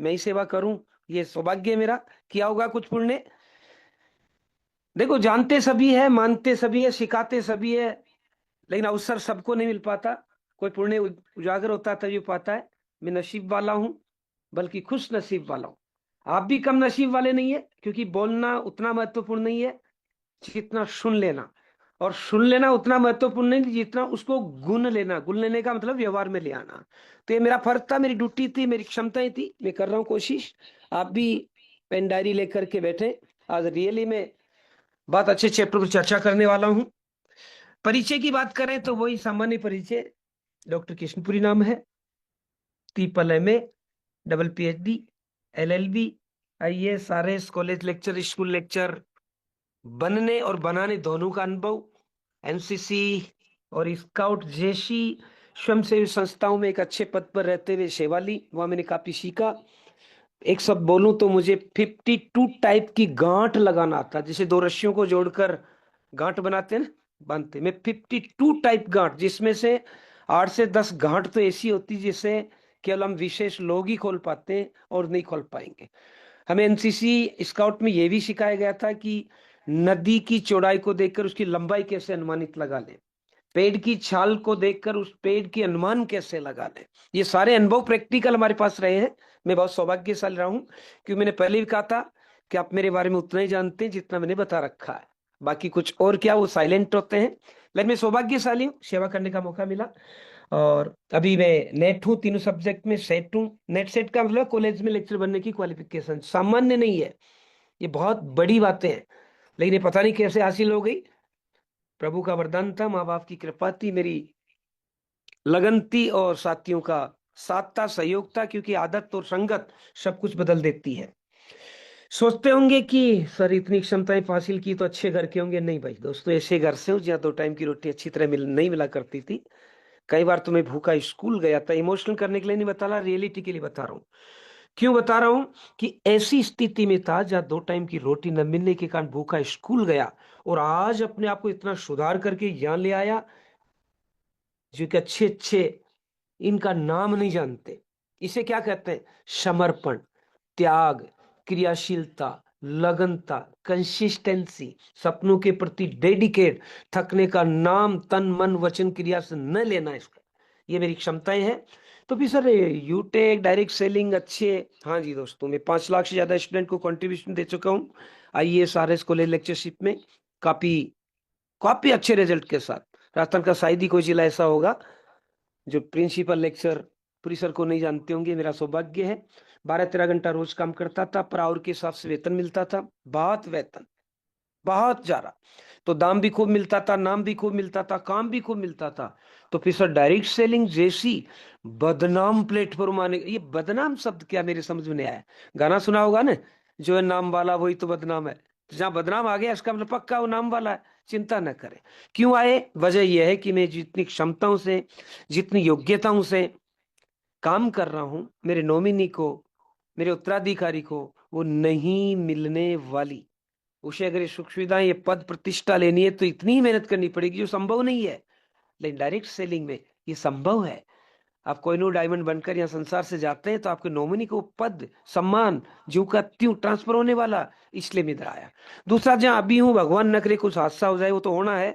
मैं ही सेवा करूं, ये सौभाग्य है मेरा। किया होगा कुछ पुण्य। देखो, जानते सभी है, मानते सभी है, सिखाते सभी है, लेकिन अवसर सबको नहीं मिल पाता। कोई पुण्य उजागर होता तभी पाता है। मैं नसीब वाला हूं, बल्कि खुश नसीब वाला हूं। आप भी कम नसीब वाले नहीं है, क्योंकि बोलना उतना महत्वपूर्ण नहीं है जितना सुन लेना। और सुन लेना उतना महत्वपूर्ण नहीं जितना उसको गुण लेना। गुण लेने का मतलब व्यवहार में ले आना। तो ये मेरा फर्ज था, मेरी ड्यूटी थी, मेरी क्षमताएं थी। मैं कर रहा हूँ कोशिश। आप भी पेन डायरी लेकर के बैठे। आज रियली में बहुत अच्छे चैप्टर पर चर्चा करने वाला हूँ। परिचय की बात करें तो वही सामान्य परिचय। डॉक्टर कृष्णपुरी नाम है। Triple MA, double PhD, LLB, IAS, RS, college lecture, school lecture बनने और बनाने दोनों का अनुभव। एनसीसी और स्काउट जैसी स्वयंसेवी संस्थाओं में एक अच्छे पद पर रहते हुए सेवा ली, वहां मैंने काफी सीखा। एक शब्द बोलूं तो मुझे 52 टाइप की गांठ लगाना आता। जैसे दो रस्सियों को जोड़कर गांठ बनाते हैं ना, बांधते, मैं 52 टाइप गांठ, जिसमें से 8 से 10 गांठ तो ऐसी होती जिसे केवल हम विशेष लोग ही खोल पाते हैं और नहीं खोल पाएंगे। हमें एनसीसी स्काउट में यह भी सिखाया गया था कि नदी की चौड़ाई को देखकर उसकी लंबाई कैसे अनुमानित लगा ले, पेड़ की छाल को देखकर उस पेड़ की अनुमान कैसे लगा ले। ये सारे अनुभव प्रैक्टिकल हमारे पास रहे हैं। मैं बहुत सौभाग्यशाली रहा हूं, क्योंकि मैंने पहले भी कहा था कि आप मेरे बारे में उतना ही जानते हैं जितना मैंने बता रखा है। बाकी कुछ और क्या, वो साइलेंट होते हैं। लेकिन मैं सौभाग्यशाली हूँ, सेवा करने का मौका मिला। और अभी मैं नेट हूँ, तीनों सब्जेक्ट में सेट हूँ। नेट सेट का मतलब कॉलेज में लेक्चर बनने की क्वालिफिकेशन सामान्य नहीं है। ये बहुत बड़ी बातें हैं, लेकिन ये पता नहीं कैसे हासिल हो गई। प्रभु का वरदान था, माँ बाप की कृपा थी, मेरी लगन थी, और साथियों का साथ था, सहयोग था। क्योंकि आदत और संगत सब कुछ बदल देती है। सोचते होंगे कि सर इतनी क्षमताएं हासिल की तो अच्छे घर के होंगे। नहीं भाई दोस्तों, ऐसे घर से हूँ जहाँ 2 टाइम की रोटी अच्छी तरह नहीं मिला करती थी। कई बार तो मैं भूखा स्कूल गया था। इमोशनल करने के लिए नहीं बता रहा, रियलिटी के लिए बता रहा हूँ। क्यों बता रहा हूं? कि ऐसी स्थिति में था जहां 2 टाइम की रोटी न मिलने के कारण भूखा स्कूल गया, और आज अपने आप को इतना सुधार करके यहां ले आया। जो कि अच्छे अच्छे इनका नाम नहीं जानते। इसे क्या कहते हैं? समर्पण, त्याग, क्रियाशीलता, लगनता, कंसिस्टेंसी, सपनों के प्रति डेडिकेट, थकने का नाम तन मन वचन क्रिया से न लेना। इसका ये मेरी क्षमताएं हैं। तो भी सर यूटेक डायरेक्ट सेलिंग अच्छे। हाँ जी दोस्तों, मैं 5 लाख से ज्यादा स्टूडेंट को कंट्रीब्यूशन दे चुका हूँ आईएएस आरएस कॉलेज लेक्चरशिप में। काफी काफी अच्छे रिजल्ट के साथ। राजस्थान का शायद ही कोई जिला ऐसा होगा जो प्रिंसिपल लेक्चर पूरी सर को नहीं जानते होंगे। मेरा सौभाग्य है। 12-13 घंटा रोज काम करता था, पर आवर के हिसाब से वेतन मिलता था। बहुत वेतन, बहुत ज्यादा। तो दाम भी खूब मिलता था, नाम भी खूब मिलता था, काम भी खूब मिलता था। तो फिर सर डायरेक्ट सेलिंग जैसी बदनाम प्लेटफॉर्म आने, ये बदनाम शब्द क्या मेरे समझ में नहीं आया। गाना सुना होगा ना, जो है नाम वाला वही तो बदनाम है। तो जहां बदनाम आ गया इसका मतलब पक्का वो नाम वाला है। चिंता न करें। क्यों आए? वजह यह है कि मैं जितनी क्षमताओं से, जितनी योग्यताओं से काम कर रहा हूं, मेरे नॉमिनी को, मेरे उत्तराधिकारी को वो नहीं मिलने वाली। उसे अगर ये सुख सुविधाएं, ये पद प्रतिष्ठा लेनी है तो इतनी ही मेहनत करनी पड़ेगी जो संभव नहीं है। लेकिन डायरेक्ट सेलिंग में ये संभव है। आप कोहिनूर डायमंड बनकर यहाँ संसार से जाते हैं तो आपके नॉमिनी को पद, सम्मान ज्यों का त्यों ट्रांसफर होने वाला। इसलिए मैं इधर आया। दूसरा, जहां अभी हूँ, भगवान न करे कुछ हादसा हो जाए, वो तो होना है,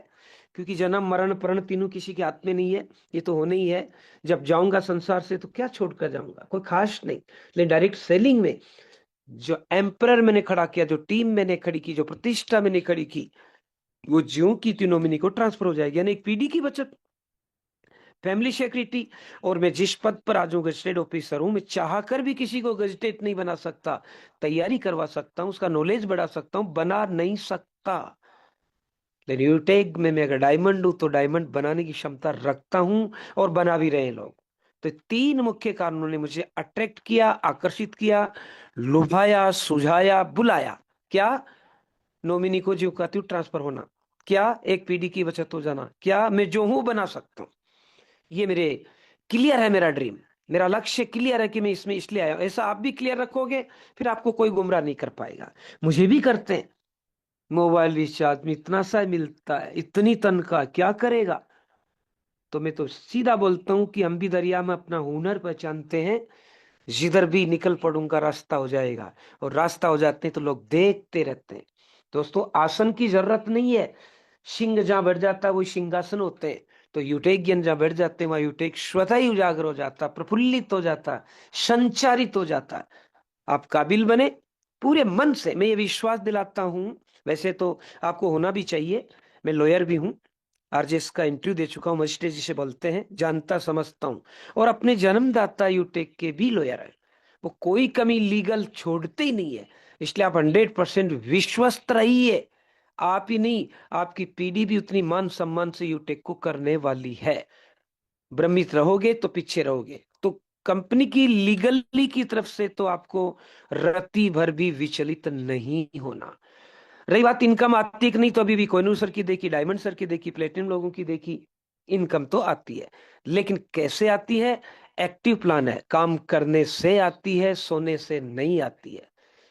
क्योंकि जन्म मरण प्रण तीनों किसी के हाथ में नहीं है। ये तो होना ही है। जब जाऊंगा संसार से तो क्या छोड़कर जाऊंगा? कोई खास नहीं। लेकिन डायरेक्ट सेलिंग में जो एम्परर मैंने खड़ा किया, जो टीम मैंने खड़ी की, जो प्रतिष्ठा मैंने खड़ी की, वो ज्यों की त्यों नॉमिनी को ट्रांसफर हो जाएगी। यानी एक पीढ़ी की बचत, फैमिली सिक्योरिटी। और मैं जिस पद पर आज हूं, गजेटेड ऑफिसर हूं, मैं चाह कर भी किसी को गजेटेड नहीं बना सकता। तैयारी करवा सकता हूं, उसका नॉलेज बढ़ा सकता हूं, बना नहीं सकता। लेकिन यूटेक में मैं अगर डायमंड हूं तो डायमंड बनाने की क्षमता रखता हूं, और बना भी रहे हैं लोग। तो 3 मुख्य कारणों ने मुझे अट्रैक्ट किया, आकर्षित किया, लुभाया, सुझाया, बुलाया। क्या? नॉमिनी को जो कहती हूँ ट्रांसफर होना, क्या एक पीढ़ी की बचत हो जाना, क्या मैं जो हूं बना सकता हूँ। ये मेरे क्लियर है, मेरा ड्रीम, मेरा लक्ष्य क्लियर है कि मैं इसमें इसलिए आया हूं। ऐसा आप भी क्लियर रखोगे, फिर आपको कोई गुमराह नहीं कर पाएगा। मुझे भी करते हैं। मोबाइल रिचार्ज में इतना सा मिलता है, इतनी तनख्वाह, क्या करेगा? तो मैं तो सीधा बोलता हूं कि हम भी दरिया में अपना हुनर पहचानते हैं। जिधर भी निकल पड़ूंगा रास्ता हो जाएगा, और रास्ता हो जाते हैं तो लोग देखते रहते हैं। दोस्तों, आसन की जरूरत नहीं है। सिंह जहां बैठ जाता है वही सिंहासन होते हैं। तो युटेक ज्ञान जहां बैठ जाते हैं वहां युटेक स्वतः ही उजागर हो जाता, प्रफुल्लित हो जाता, संचारित हो जाता। आप काबिल बने पूरे मन से, मैं ये विश्वास दिलाता हूं। वैसे तो आपको होना भी चाहिए। मैं लॉयर भी हूं, आरजेएस का इंटरव्यू दे चुका हूँ, मजिस्ट्रेट जिसे बोलते हैं, जानता समझता हूँ। और अपने जन्मदाता यूटेक के भी लॉयर है। वो कोई कमी लीगल छोड़ते ही नहीं है। इसलिए आप 100% विश्वस्त रहिए। आप ही नहीं, आपकी पीढ़ी भी उतनी मान सम्मान से यूटेक को करने वाली है। भ्रमित रहोगे तो पीछे रहोगे। तो कंपनी की लीगली की तरफ से तो आपको रत्ती भर भी विचलित नहीं होना। रही बात इनकम आती है कि नहीं, तो अभी भी कोहिनूर सर की देखी, डायमंड सर की देखी, प्लेटिनम लोगों की देखी, इनकम तो आती है। लेकिन कैसे आती है? एक्टिव प्लान है, काम करने से आती है, सोने से नहीं आती है।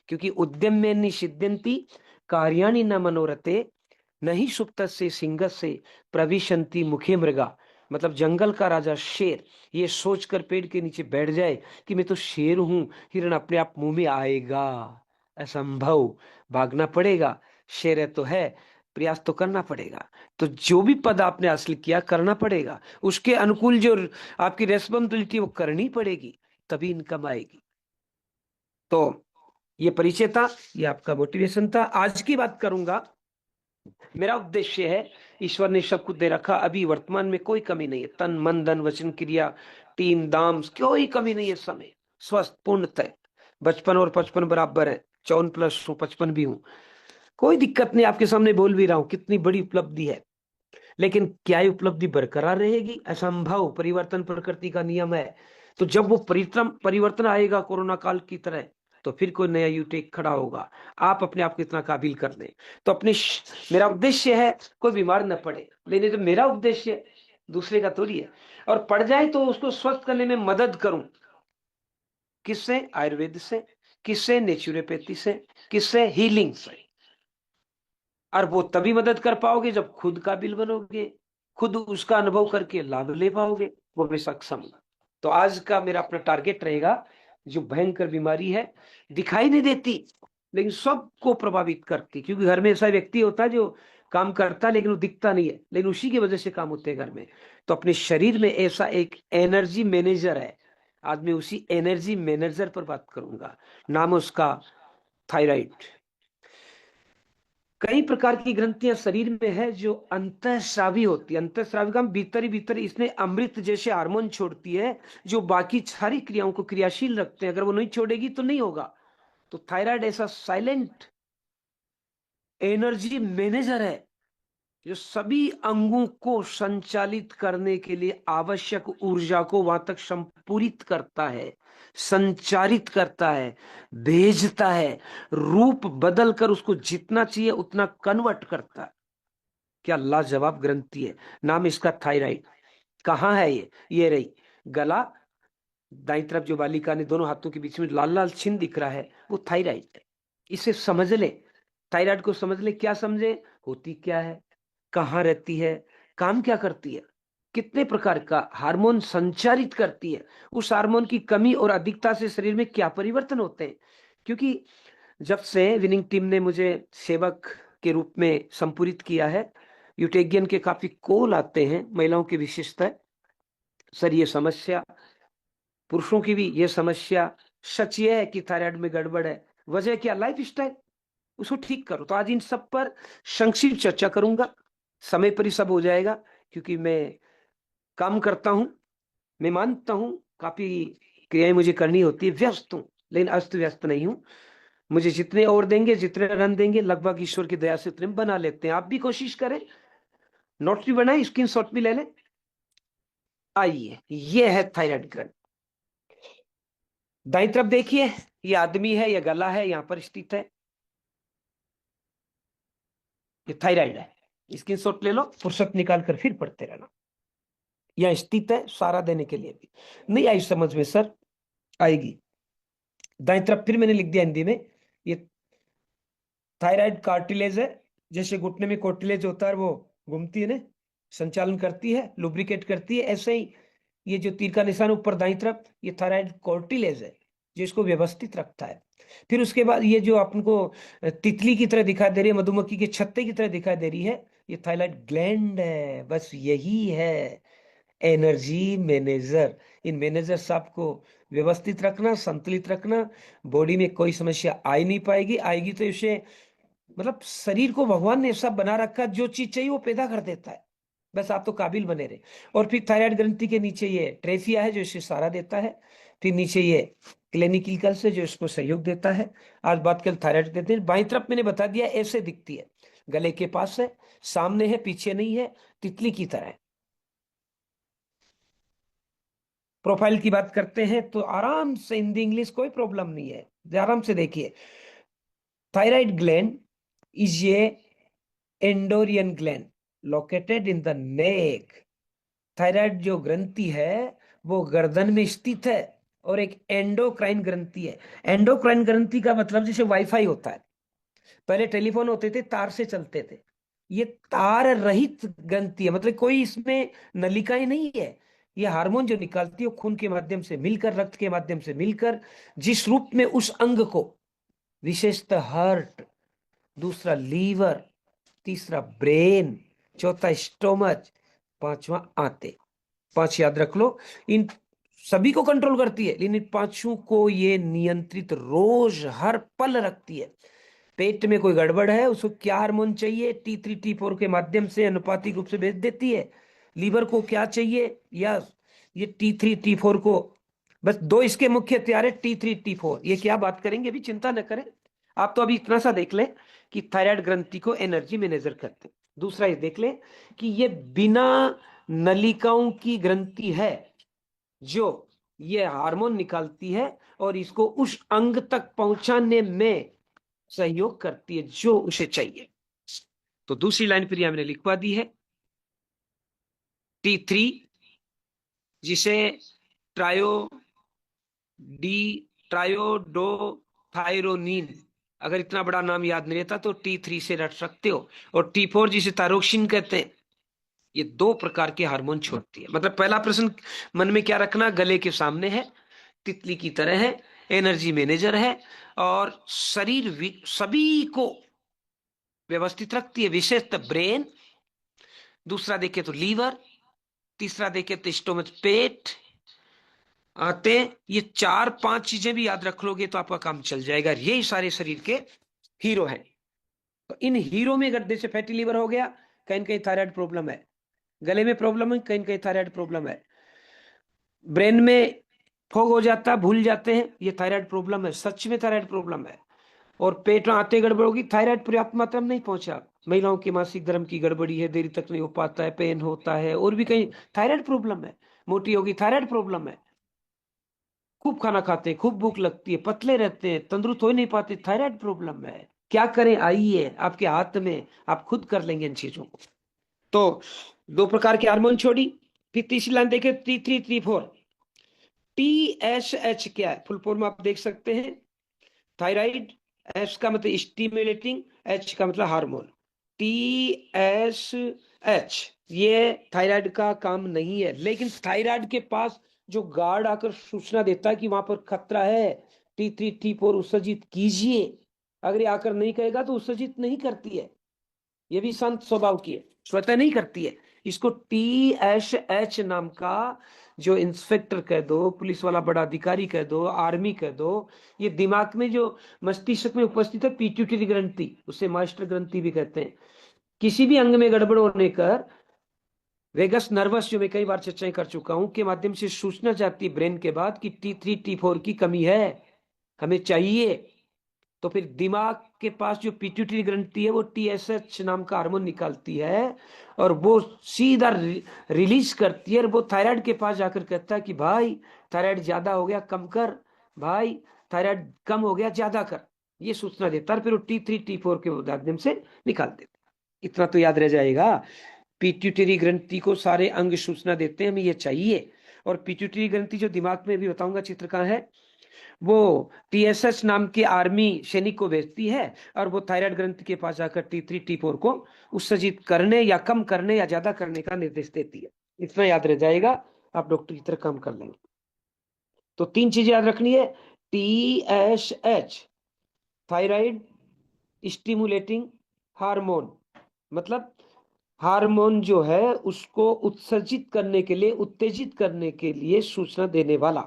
क्योंकि उद्यम में निषिद्यंति कार्याणि न मनोरथे, नहीं सुप्तस्य सिंहस्य प्रविशन्ति मुखे मृगा। मतलब जंगल का राजा शेर ये सोचकर पेड़ के नीचे बैठ जाए कि मैं तो शेर हूं, हिरण अपने आप मुंह में आएगा, असंभव। भागना पड़ेगा। शेर है तो है, प्रयास तो करना पड़ेगा। तो जो भी पद आपने हासिल किया करना पड़ेगा, उसके अनुकूल जो आपकी रेस्पॉन्सिबिलिटी वो करनी पड़ेगी, तभी इनकम आएगी। तो ये परिचय था, ये आपका मोटिवेशन था। आज की बात करूंगा। मेरा उद्देश्य है, ईश्वर ने सब कुछ दे रखा, अभी वर्तमान में कोई कमी नहीं है, तन मन धन वचन क्रिया टीम दाम कोई कमी नहीं है। समय स्वस्थ पूर्णतः, बचपन और 55 बराबर है, 54+ हूँ, 55 भी हूँ। कोई दिक्कत नहीं, आपके सामने बोल भी रहा हूँ, कितनी बड़ी उपलब्धि है। लेकिन क्या ये उपलब्धि बरकरार रहेगी? असंभव, परिवर्तन प्रकृति का नियम है। तो जब वो परिवर्तन परिवर्तन आएगा कोरोना काल की तरह, तो फिर कोई नया यूटेक खड़ा होगा। आप अपने आप को इतना काबिल कर लें। तो मेरा उद्देश्य है कोई बीमार न पड़े, लेकिन तो मेरा उद्देश्य दूसरे का थोड़ी है। और पड़ जाए तो उसको स्वस्थ करने में मदद करूं। किससे? आयुर्वेद से। किससे? नेचुरोपैथी से। किससे? हीलिंग से। और वो तभी मदद कर पाओगे जब खुद काबिल बनोगे, खुद उसका अनुभव करके लाभ ले पाओगे, वो भी सक्षम होगा। तो आज का मेरा अपना टारगेट रहेगा, जो भयंकर बीमारी है, दिखाई नहीं देती लेकिन सबको प्रभावित करती। क्योंकि घर में ऐसा व्यक्ति होता है जो काम करता है लेकिन वो दिखता नहीं है, लेकिन उसी की वजह से काम होते हैं घर में। तो अपने शरीर में ऐसा एक एनर्जी मैनेजर है। आज मैं उसी एनर्जी मैनेजर पर बात करूंगा। नाम है उसका थायराइड। कई प्रकार की ग्रंथियां शरीर में है जो अंतःस्रावी होती है। अंतःस्रावी का भीतर ही भीतर इसने अमृत जैसे हार्मोन छोड़ती है, जो बाकी सारी क्रियाओं को क्रियाशील रखते हैं। अगर वो नहीं छोड़ेगी तो नहीं होगा। तो थायराइड ऐसा साइलेंट एनर्जी मैनेजर है जो सभी अंगों को संचालित करने के लिए आवश्यक ऊर्जा को वहां तक संपूरित करता है, संचारित करता है, भेजता है, रूप बदल कर उसको जितना चाहिए उतना कन्वर्ट करता है। क्या लाजवाब ग्रंथि है। नाम इसका थायराइड। कहाँ है ये रही गला, दाई तरफ जो बालिका ने दोनों हाथों के बीच में लाल लाल चिन्ह दिख रहा है, वो थायराइड है। इसे समझ ले, थायराइड को समझ ले। क्या समझे? होती क्या है, कहाँ रहती है, काम क्या करती है, कितने प्रकार का हार्मोन संचारित करती है, उस हार्मोन की कमी और अधिकता से शरीर में क्या परिवर्तन होते हैं। क्योंकि जब से विनिंग टीम ने मुझे सेवक के रूप में संपूरित किया है, यूटेगियन के काफी कॉल आते हैं, महिलाओं की विशेषता। सर ये समस्या, पुरुषों की भी ये समस्या, सच ये है कि थायराइड में गड़बड़ है। वजह क्या? लाइफ स्टाइल, उसको ठीक करो। तो आज इन सब पर संक्षिप्त चर्चा करूंगा। समय पर ही सब हो जाएगा, क्योंकि मैं काम करता हूं। मैं मानता हूं काफी क्रियाएं मुझे करनी होती है, व्यस्त हूं लेकिन अस्त व्यस्त नहीं हूं। मुझे जितने और देंगे, जितने रन देंगे, लगभग ईश्वर की दया से उतने बना लेते हैं। आप भी कोशिश करें, नोट्स भी बनाए, स्क्रीन शॉट भी ले लें। आइए, ये है थायराइड ग्रंथ। दाई तरफ देखिए, ये आदमी है, ये गला है, यहां पर स्थित है, ये थायराइड है। स्क्रीन शॉट ले लो, फुर्सत निकाल कर फिर पढ़ते रहना। यह स्थित है सारा देने के लिए भी। नहीं आई समझ में सर? आएगी। दाई तरफ फिर मैंने लिख दिया हिंदी में। ये थायराइड कार्टिलेज है। जैसे घुटने में कार्टिलेज होता है, वो घूमती है ना, संचालन करती है, लुब्रिकेट करती है, ऐसे ही ये जो तीर का निशान ऊपर दाई तरफ, ये थायराइड कार्टिलेज है। जो इसको व्यवस्थित रखता है। फिर उसके बाद ये जो आपको तितली की तरह दिखाई दे रही है, मधुमक्खी के छत्ते की तरह दिखाई दे रही है, ये थायराइड ग्लैंड है। बस यही है एनर्जी मैनेजर। इन मैनेजर्स आपको व्यवस्थित रखना, संतुलित रखना। बॉडी में कोई समस्या आ ही नहीं पाएगी, आएगी तो इसे मतलब शरीर को भगवान ने ऐसा बना रखा, जो चीज चाहिए वो पैदा कर देता है। बस आप तो काबिल बने रहे। और फिर थायराइड ग्रंथि के नीचे ये ट्रेफिया है जो इसे सहारा देता है। फिर नीचे ये क्लिनिकल से जो इसको सहयोग देता है। आज बात करें थायराइड देते हैं, बाईं तरफ मैंने बता दिया ऐसे दिखती है, गले के पास है, सामने है, पीछे नहीं है, तितली की तरह है। प्रोफाइल की बात करते हैं तो आराम से हिंदी इंग्लिश कोई प्रॉब्लम नहीं है, आराम से देखिए। Thyroid gland is a endocrine gland located in the neck. Thyroid जो ग्रंथि है वो गर्दन में स्थित है और एक एंडोक्राइन ग्रंथि है। एंडोक्राइन ग्रंथि का मतलब जैसे वाईफाई होता है, पहले टेलीफोन होते थे तार से चलते थे, ये तार रहित ग्रंथि है, मतलब कोई इसमें नलिकाएं नहीं है। ये हार्मोन जो निकालती है वो खून के माध्यम से मिलकर, रक्त के माध्यम से मिलकर, जिस रूप में उस अंग को, विशेषतः हार्ट, दूसरा लीवर, तीसरा ब्रेन, चौथा स्टोमच, पांचवा आंते, पांच याद रख लो। इन सभी को कंट्रोल करती है, लेकिन इन पांचों को ये नियंत्रित रोज हर पल रखती है। पेट में कोई गड़बड़ है, उसको क्या हार्मोन चाहिए, T3 T4 के माध्यम से अनुपातिक रूप से भेज देती है। लीवर को क्या चाहिए, या ये T3 T4 को, बस दो इसके मुख्य हथियार है, T3 T4। ये क्या बात करेंगे अभी, चिंता न करें। आप तो अभी इतना सा देख लें कि थायराइड ग्रंथि को एनर्जी मैनेजर करते हैं। दूसरा ये देख लें कि ये बिना नलिकाओं की ग्रंथि है, जो ये हार्मोन निकालती है और इसको उस अंग तक पहुंचाने में सहयोग करती है जो उसे चाहिए। तो दूसरी लाइन फिर यहां मैंने लिखवा दी है, T3, जिसे ट्रायो डी ट्रायोडोथायरोनिन, अगर इतना बड़ा नाम याद नहीं रहता तो T3 से रट सकते हो। और T4 जिसे थायरोक्सिन कहते हैं। ये दो प्रकार के हार्मोन छोड़ती है। मतलब पहला प्रश्न मन में क्या रखना, गले के सामने है, तितली की तरह है, एनर्जी मैनेजर है, और शरीर सभी को व्यवस्थित रखती है, विशेषतः ब्रेन, दूसरा देखे तो लीवर, तीसरा देखे तो स्टोमच, पेट, आते। ये चार पांच चीजें भी याद रख लोगे तो आपका काम चल जाएगा। यही सारे शरीर के हीरो हैं। तो इन हीरो में अगर जैसे फैटी लीवर हो गया, कहीं कहीं थायराइड प्रॉब्लम है, गले में प्रॉब्लम है, कहीं कहीं थायराइड प्रॉब्लम है, ब्रेन में फॉग हो जाता है, भूल जाते हैं, ये थायराइड प्रॉब्लम है, सच में थायराइड प्रॉब्लम है। और पेट में आते गड़बड़ होगी, थायराइड पर्याप्त मात्रा में नहीं पहुंचा, महिलाओं की मासिक धर्म की गड़बड़ी है, देरी तक नहीं हो पाता है, पेन होता है, और भी कहीं थायराइड प्रॉब्लम है। मोटी होगी, थायराइड प्रॉब्लम है। खूब खाना खाते हैं, खूब भूख लगती है, पतले रहते हैं, तंदुरुस्त हो ही नहीं पाते, थायराइड प्रॉब्लम है। क्या करें, आइए आपके हाथ में, आप खुद कर लेंगे इन चीजों को। तो दो प्रकार के हार्मोन छोड़ी। फिर तीसरी लाइन देखे, T3 T4। TSH क्या है, फुल फॉर्म आप देख सकते हैं, थायराइड, एस का मतलब स्टिमुलेटिंग, एच का मतलब हार्मोन। TSH ये थायराइड का काम नहीं है, लेकिन थायराइड के पास जो गार्ड आकर सूचना देता है कि वहां पर खतरा है, T3 T4 उत्सर्जित कीजिए, अगर ये आकर नहीं कहेगा तो उत्सर्जित नहीं करती है। ये भी संत स्वभाव की है, स्वतः नहीं करती है। इसको TSH नाम का जो इंस्पेक्टर कह दो, पुलिस वाला बड़ा अधिकारी कह दो, आर्मी कह दो, ये दिमाग में जो मस्तिष्क में उपस्थित है, पिट्यूटरी ग्रंथि, उसे मास्टर ग्रंथि भी कहते हैं। किसी भी अंग में गड़बड़ होने कर वेगस नर्वस, जो मैं कई बार चर्चाएं कर चुका हूं, के माध्यम से सूचना जाती है ब्रेन के बाद कि T3 T4 की कमी है, हमें चाहिए। तो फिर दिमाग के पास जो पिट्यूटरी ग्रंथि है वो TSH नाम का हार्मोन निकालती है, और वो सीधा रिलीज करती है, और वो थायराइड के पास जाकर कहता है कि भाई थायराइड ज्यादा हो गया, कम कर, भाई थायराइड कम हो गया, ज्यादा कर, ये सूचना देता है। फिर वो T3 T4 के माध्यम से निकाल देता है। इतना तो याद रह जाएगा, पिट्यूटरी ग्रंथि को सारे अंग सूचना देते हैं, हमें ये चाहिए। और पिट्यूटरी ग्रंथि जो दिमाग में भी बताऊंगा चित्र कहाँ है, वो TSH नाम के आर्मी सैनिक को भेजती है, और वो थायराइड ग्रंथि के पास जाकर T3 T4 को उत्सर्जित करने या कम करने या ज्यादा करने का निर्देश देती है। इतना याद रह जाएगा, आप डॉक्टर की तरह काम कर लेंगे। तो तीन चीजें याद रखनी है, TSH, थायराइड स्टिमुलेटिंग हार्मोन, मतलब हार्मोन जो है उसको उत्सर्जित करने के लिए, उत्तेजित करने के लिए सूचना देने वाला।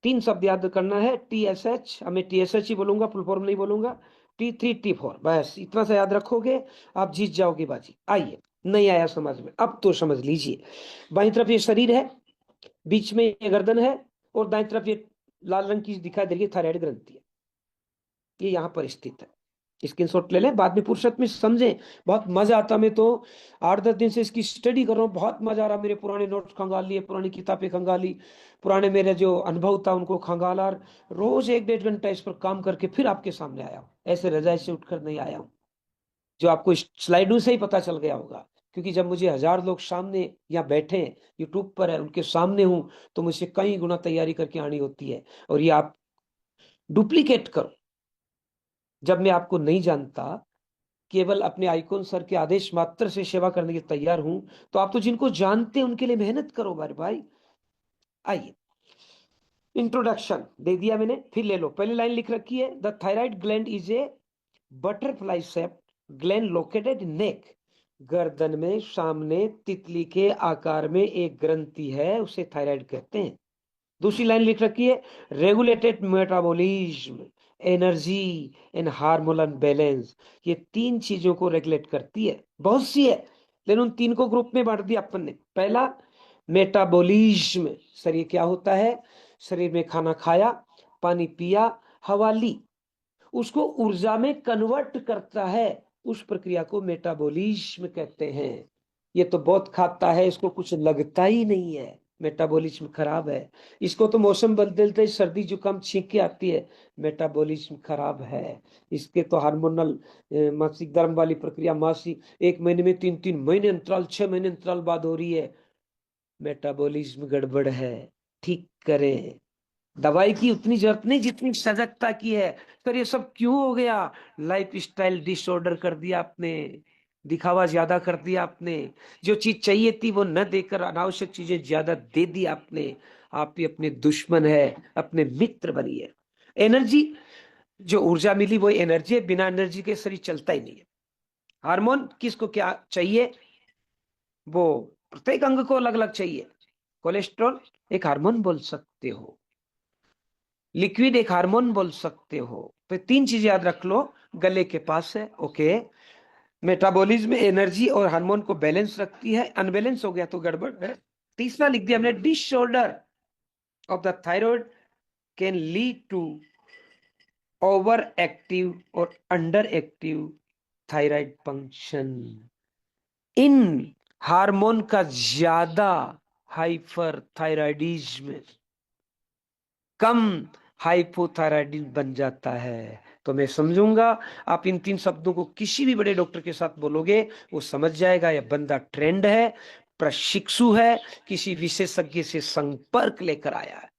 3 शब्द याद करना है, TSH, हमें TSH ही बोलूंगा, फुल फॉर्म नहीं बोलूंगा, T3 T4, बस इतना सा याद रखोगे, आप जीत जाओगे बाजी। आइए, नहीं आया समझ में, अब तो समझ लीजिए। बाईं तरफ ये शरीर है, बीच में ये गर्दन है, और दाईं तरफ ये लाल रंग की दिखाई दे रही है थायराइड ग्रंथि है, ये यहाँ पर स्थित है। स्क्रीनशॉट ले लें, बाद में फुर्सत में समझें। बहुत मजा आता, मैं तो 8-10 दिन से इसकी स्टडी कर रहा हूँ, बहुत मजा आ रहा। मेरे पुराने नोट्स खंगाल लिए, पुरानी किताबें खंगाली, पुराने मेरे जो अनुभव था उनको खंगाला, और रोज 1-1.5 घंटा इस पर काम करके फिर आपके सामने आया हूँ। ऐसे रजाई से उठकर नहीं आया हूँ, जो आपको स्लाइडों से ही पता चल गया होगा। क्योंकि जब मुझे 1000 लोग सामने यहाँ बैठे हैं, यूट्यूब पर है, उनके सामने हूँ, तो मुझसे कई गुना तैयारी करके आनी होती है। और ये आप डुप्लीकेट करो। जब मैं आपको नहीं जानता, केवल अपने आइकॉन सर के आदेश मात्र से सेवा करने के तैयार हूं, तो आप तो जिनको जानते हैं उनके लिए मेहनत करो बारे भाई। आइए, इंट्रोडक्शन दे दिया मैंने, फिर ले लो। पहली लाइन लिख रखी है, the thyroid gland is a butterfly shape gland located neck. गर्दन में सामने तितली के आकार में एक ग्रंथि है, उसे थायराइड कहते हैं। दूसरी लाइन लिख रखी है, regulated metabolism, energy and hormonal balance. ये 3 चीजों को रेगुलेट करती है, बहुत सी है, लेकिन उन 3 को ग्रुप में बांट दिया अपन ने। पहला, मेटाबॉलिज्म, शरीर क्या होता है, शरीर में खाना खाया, पानी पिया, हवा ली, उसको ऊर्जा में कन्वर्ट करता है, उस प्रक्रिया को मेटाबॉलिज्म कहते हैं। ये तो बहुत खाता है, इसको कुछ लगता ही नहीं है, मेटाबॉलिज्म खराब है। इसको तो मौसम बदलते सर्दी जुकाम छींक के आती है, मेटाबॉलिज्म खराब है। इसके तो हार्मोनल मासिक धर्म वाली प्रक्रिया, मासिक 1 महीने में 3-3 महीने अंतराल, 6 महीने अंतराल बाद हो रही है, मेटाबॉलिज्म गड़बड़ है, ठीक करें। दवाई की उतनी जरूरत नहीं जितनी सजगता की है। सर ये सब क्यों हो गया, लाइफ स्टाइल डिसऑर्डर कर दिया आपने, दिखावा ज्यादा कर दिया आपने, जो चीज चाहिए थी वो न देकर अनावश्यक चीजें ज्यादा दे दी आपने। आप ही अपने दुश्मन है, अपने मित्र बनिए। एनर्जी, जो ऊर्जा मिली वो एनर्जी है, बिना एनर्जी के शरीर चलता ही नहीं है। हार्मोन किसको क्या चाहिए, वो प्रत्येक अंग को अलग अलग चाहिए। कोलेस्ट्रॉल एक हार्मोन बोल सकते हो, लिक्विड एक हार्मोन बोल सकते हो। तो 3 चीजें याद रख लो, गले के पास है, ओके। मेटाबॉलिज्म में एनर्जी और हार्मोन को बैलेंस रखती है, अनबैलेंस हो गया तो गड़बड़ है। तीसरा लिख दिया हमने, disorder of the thyroid can lead to overactive और अंडर एक्टिव थायराइड फंक्शन। इन हार्मोन का ज्यादा हाइपर थायराइडिज्म, कम हाइपोथायराइडिज्म बन जाता है। तो मैं समझूंगा, आप इन 3 शब्दों को किसी भी बड़े डॉक्टर के साथ बोलोगे, वो समझ जाएगा यह बंदा ट्रेंड है, प्रशिक्षु है, किसी विशेषज्ञ से संपर्क लेकर आया है।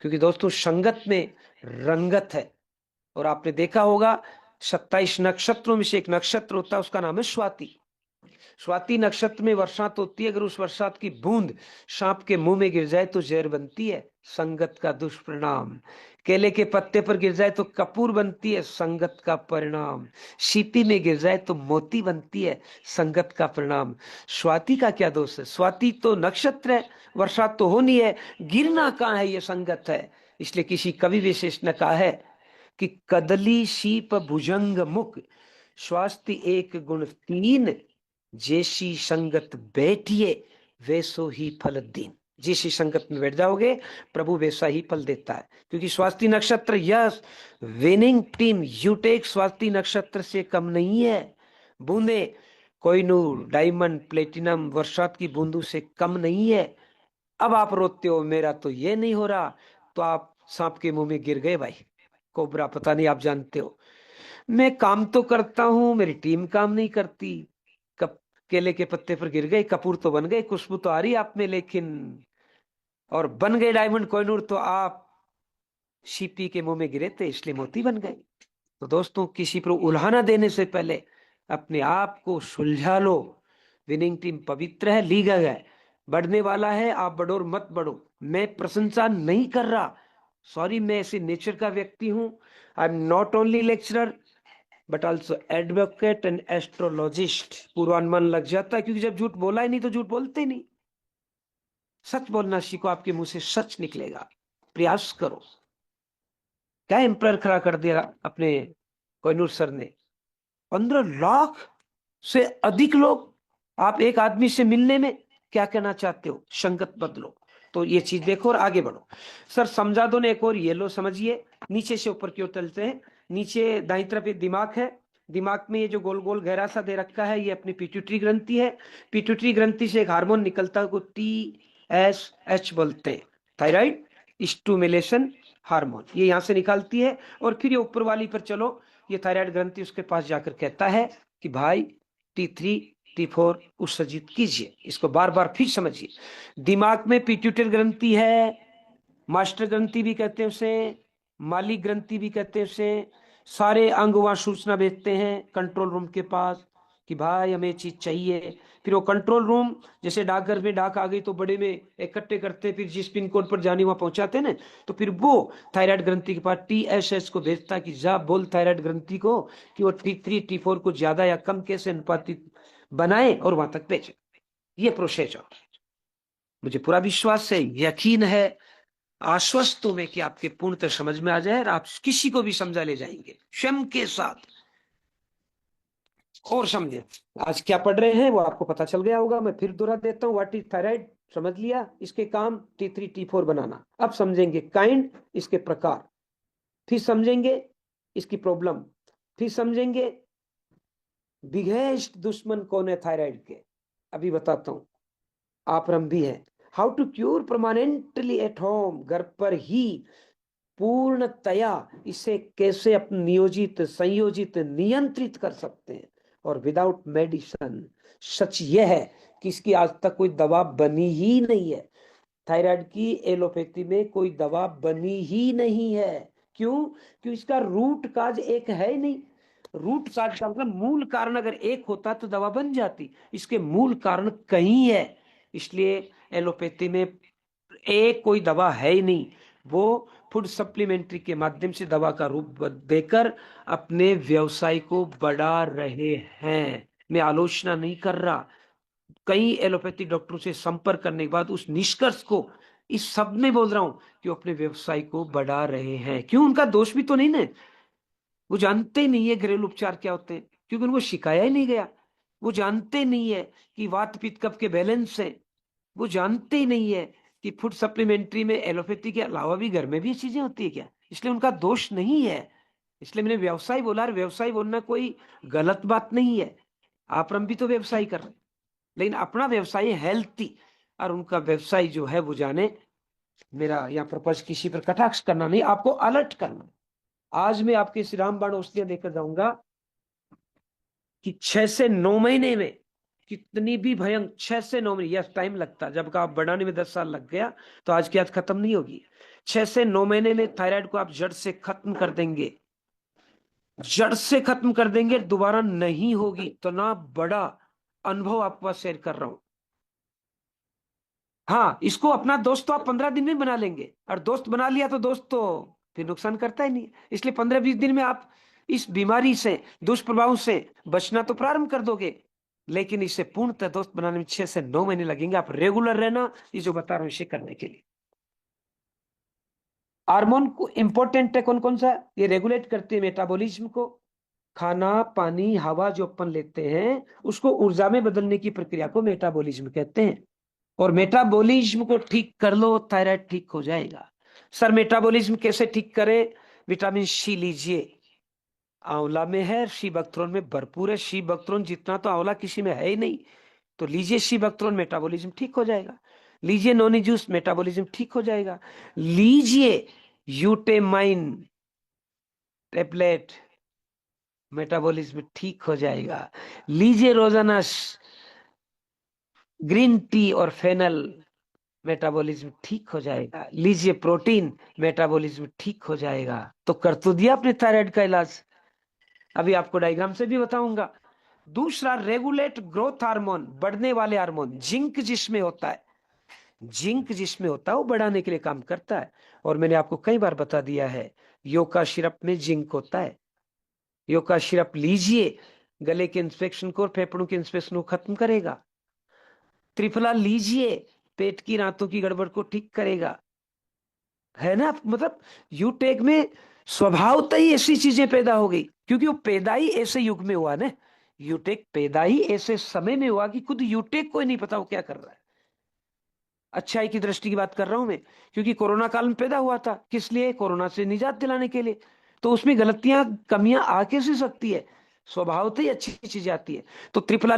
क्योंकि दोस्तों, संगत में रंगत है। और आपने देखा होगा, 27 नक्षत्रों में से एक नक्षत्र होता है, उसका नाम है स्वाति। स्वाति नक्षत्र में बरसात होती है, अगर उस बरसात की बूंद सांप के मुंह में गिर जाए तो जहर बनती है, संगत का दुष्परिणाम। केले के पत्ते पर गिर जाए तो कपूर बनती है, संगत का परिणाम। सीपी में गिर जाए तो मोती बनती है, संगत का परिणाम। स्वाति का क्या दोष है, स्वाति तो नक्षत्र है, बरसात तो होनी है, गिरना कहाँ है, ये संगत है। इसलिए किसी कवि विशेष ने कहा है कि कदली शीप भुजंग मुख, स्वास्थ्य एक गुण 3, जैसी संगत बैठिए वैसो ही फल दीन। जैसी संगत में बैठ जाओगे, प्रभु वैसा ही फल देता है। क्योंकि स्वाति नक्षत्र, यस, विनिंग टीम यूटेक स्वाति नक्षत्र से कम नहीं है। बूंदे कोहिनूर, डायमंड, प्लेटिनम, वर्षात की बूंदों से कम नहीं है। अब आप रोते हो मेरा तो ये नहीं हो रहा, तो आप सांप के मुंह में गिर गए भाई, कोबरा, पता नहीं आप जानते हो। मैं काम तो करता हूं, मेरी टीम काम नहीं करती। कप केले के पत्ते पर गिर गए, कपूर तो बन गए, खुशबू तो आ रही आप में, लेकिन और बन गए डायमंड कोहिनूर, तो आप सीपी के मुंह में गिरे थे इसलिए मोती बन गए। तो दोस्तों, किसी पर उल्हाना देने से पहले अपने आप को सुलझा लो। विनिंग टीम पवित्र है, लीग है, बढ़ने वाला है, आप बढ़ो और मत बढ़ो। मैं प्रशंसा नहीं कर रहा, सॉरी, मैं ऐसे नेचर का व्यक्ति हूं। I am not only lecturer but also advocate and astrologist. पूर्वानुमान लग जाता है, क्योंकि जब झूठ बोला ही नहीं तो झूठ बोलते ही नहीं। सच बोलना सीखो, आपके मुंह से सच निकलेगा। प्रयास करो। क्या एम्पायर खड़ा कर दिया अपने कोहिनूर सर ने। 15 लाख से अधिक लोग। आप एक आदमी से मिलने में क्या कहना चाहते हो? संगत बदलो। तो ये चीज देखो और आगे बढ़ो। सर समझा दो ने एक और, ये लो समझिए। नीचे से ऊपर की ओर चलते हैं। नीचे दाईं तरफ एक दिमाग है। दिमाग में ये जो गोल गोल गहरा सा दे रखा है, ये अपनी पिट्यूटरी ग्रंथि है। पिट्यूटरी ग्रंथि से एक हार्मोन निकलता है, को TSH बोलते हैं, थायराइड स्टिमुलेशन हार्मोन। ये यहां से निकालती है और फिर ये ऊपर वाली पर चलो। ये थायराइड ग्रंथि उसके पास जाकर कहता है कि भाई T3 T4 उत्सर्जित कीजिए। इसको बार बार फिर समझिए। दिमाग में पिट्यूटरी ग्रंथि है, मास्टर ग्रंथि भी कहते हैं उसे, मालिक ग्रंथि भी कहते हैं उसे। सारे अंग वहां सूचना भेजते हैं कंट्रोल रूम के पास कि भाई हमें चीज चाहिए। फिर वो कंट्रोल रूम, जैसे डाकघर में डाक आ गई तो बड़े में इकट्ठे करते, फिर जिस पिन कोड पर जानी वहां पहुंचाते ना, तो फिर वो थायराइड ग्रंथि के पास TSH को भेजता कि जा बोल थायराइड ग्रंथि को कि वो T3 T4 को ज्यादा या कम कैसे अनुपातित बनाए और वहां तक भेजे। ये प्रोसेस। मुझे पूरा विश्वास है, यकीन है, आश्वस्त हूं मैं कि आपके पूर्णतः समझ में आ जाए और आप किसी को भी समझा ले जाएंगे स्वयं के साथ। और समझे आज क्या पढ़ रहे हैं वो आपको पता चल गया होगा। मैं फिर दोहरा देता हूँ। व्हाट इज थायराइड समझ लिया, इसके काम T3 T4 बनाना। अब समझेंगे काइंड, इसके प्रकार, फिर समझेंगे इसकी प्रॉब्लम, फिर समझेंगे बिगेस्ट दुश्मन कौन है थायराइड के। अभी बताता हूं। आरंभी है how to cure permanently at home, घर पर ही पूर्णतया इसे कैसे अपने नियोजित संयोजित नियंत्रित कर सकते हैं और विदाउट मेडिसिन। सच यह है कि इसकी आज तक कोई दवा बनी ही नहीं है। थायराइड की एलोपैथी में कोई दवा बनी ही नहीं है। क्यों? क्यों? इसका रूट काज एक है ही नहीं। रूट काज का मतलब मूल कारण अगर एक होता तो दवा बन जाती। इसके मूल कारण कहीं है, इसलिए एलोपैथी में एक कोई दवा है ही नहीं। वो फूड सप्लीमेंट्री के माध्यम से दवा का रूप देकर अपने व्यवसाय को बढ़ा रहे हैं। मैं आलोचना नहीं कर रहा। कई एलोपैथी डॉक्टरों से संपर्क करने के बाद उस निष्कर्ष को इस शब्द में बोल रहा हूं कि वो अपने व्यवसाय को बढ़ा रहे हैं। क्यों? उनका दोष भी तो नहीं ना। वो जानते ही नहीं है घरेलू उपचार क्या होते हैं, क्योंकि उनको सिखाया ही नहीं गया। वो जानते नहीं है कि वात पित्त कफ के बैलेंस है। वो जानते ही नहीं है कि फूड सप्लीमेंट्री में एलोपैथी के अलावा भी घर में भी ये चीजें होती है क्या। इसलिए उनका दोष नहीं है। इसलिए मैंने व्यवसाय बोला, और व्यवसाय बोलना कोई गलत बात नहीं है। आप हम भी तो व्यवसाय कर रहे हैं, लेकिन अपना व्यवसाय हेल्थी, और उनका व्यवसाय जो है वो जाने। मेरा यहाँ पर्पज किसी पर कटाक्ष करना नहीं, आपको अलर्ट करना। आज मैं आपके श्री रामबाण औषधियां देकर जाऊंगा कि 6 से 9 महीने में कितनी भी भयंकर, 6 से 9 महीने, यस टाइम लगता, जब का आप बढ़ाने में 10 साल लग गया तो आज की आज खत्म नहीं होगी। 6 से 9 महीने में थायराइड को आप जड़ से खत्म कर देंगे। जड़ से खत्म कर देंगे, दोबारा नहीं होगी। इतना बड़ा अनुभव आपके पास शेयर कर रहा हूं। हाँ, इसको अपना दोस्त तो आप 15 दिन में बना लेंगे, और दोस्त बना लिया तो दोस्त तो फिर नुकसान करता ही नहीं। इसलिए 15-20 दिन में आप इस बीमारी से, दुष्प्रभाव से बचना तो प्रारंभ कर दोगे। लेकिन इसे पूर्णतः दोस्त बनाने में 6 से 9 महीने लगेंगे। आप रेगुलर रहना ये जो बता रहा हूं इसे करने के लिए। हार्मोन को इंपॉर्टेंट है कौन कौन सा? ये रेगुलेट करते हैं मेटाबॉलिज्म को। खाना पानी हवा जो अपन लेते हैं उसको ऊर्जा में बदलने की प्रक्रिया को मेटाबॉलिज्म कहते हैं। और मेटाबॉलिज्म को ठीक कर लो, थायराइड ठीक हो जाएगा। सर मेटाबॉलिज्म कैसे ठीक करें? विटामिन C लीजिए। आंवला में है, सी बकथ्रोन में भरपूर है। सी बकथ्रोन जितना तो आंवला किसी में है ही नहीं। तो लीजिए सी बकथ्रोन, मेटाबॉलिज्म ठीक हो जाएगा। लीजिए नोनी जूस, मेटाबॉलिज्म ठीक हो जाएगा। लीजिए यूटेमाइन टेबलेट, मेटाबॉलिज्म ठीक हो जाएगा। लीजिए रोजाना ग्रीन टी और फेनल, मेटाबॉलिज्म ठीक हो जाएगा। लीजिए प्रोटीन, मेटाबॉलिज्म ठीक हो जाएगा। तो कर तो दिया अपने थायराइड का इलाज। अभी आपको डायग्राम से भी बताऊंगा। दूसरा, रेगुलेट ग्रोथ हार्मोन, बढ़ने वाले हार्मोन, जिंक जिसमें होता है। जिंक जिसमें होता है वो बढ़ाने के लिए काम करता है। और मैंने आपको कई बार बता दिया है, योका सिरप में जिंक होता है। योका सिरप लीजिए, गले के इंस्पेक्शन को और फेफड़ों के इंस्पेक्शन को खत्म करेगा। त्रिफला लीजिए, पेट की रातों की गड़बड़ को ठीक करेगा। है ना, मतलब यूटेक में स्वभावतः ही ऐसी चीजें पैदा हो गई, क्योंकि वो पैदा ही ऐसे युग में हुआ ना। यूटेक पैदा ही ऐसे समय में हुआ कि खुद यूटेक को ही नहीं पता वो क्या कर रहा है। अच्छाई की दृष्टि की बात कर रहा हूं मैं, क्योंकि कोरोना काल में पैदा हुआ था, किस लिए? कोरोना से निजात दिलाने के लिए। तो उसमें गलतियां कमियां आ कैसे सकती है? स्वभावतः ही अच्छी चीजें आती है। तो त्रिफला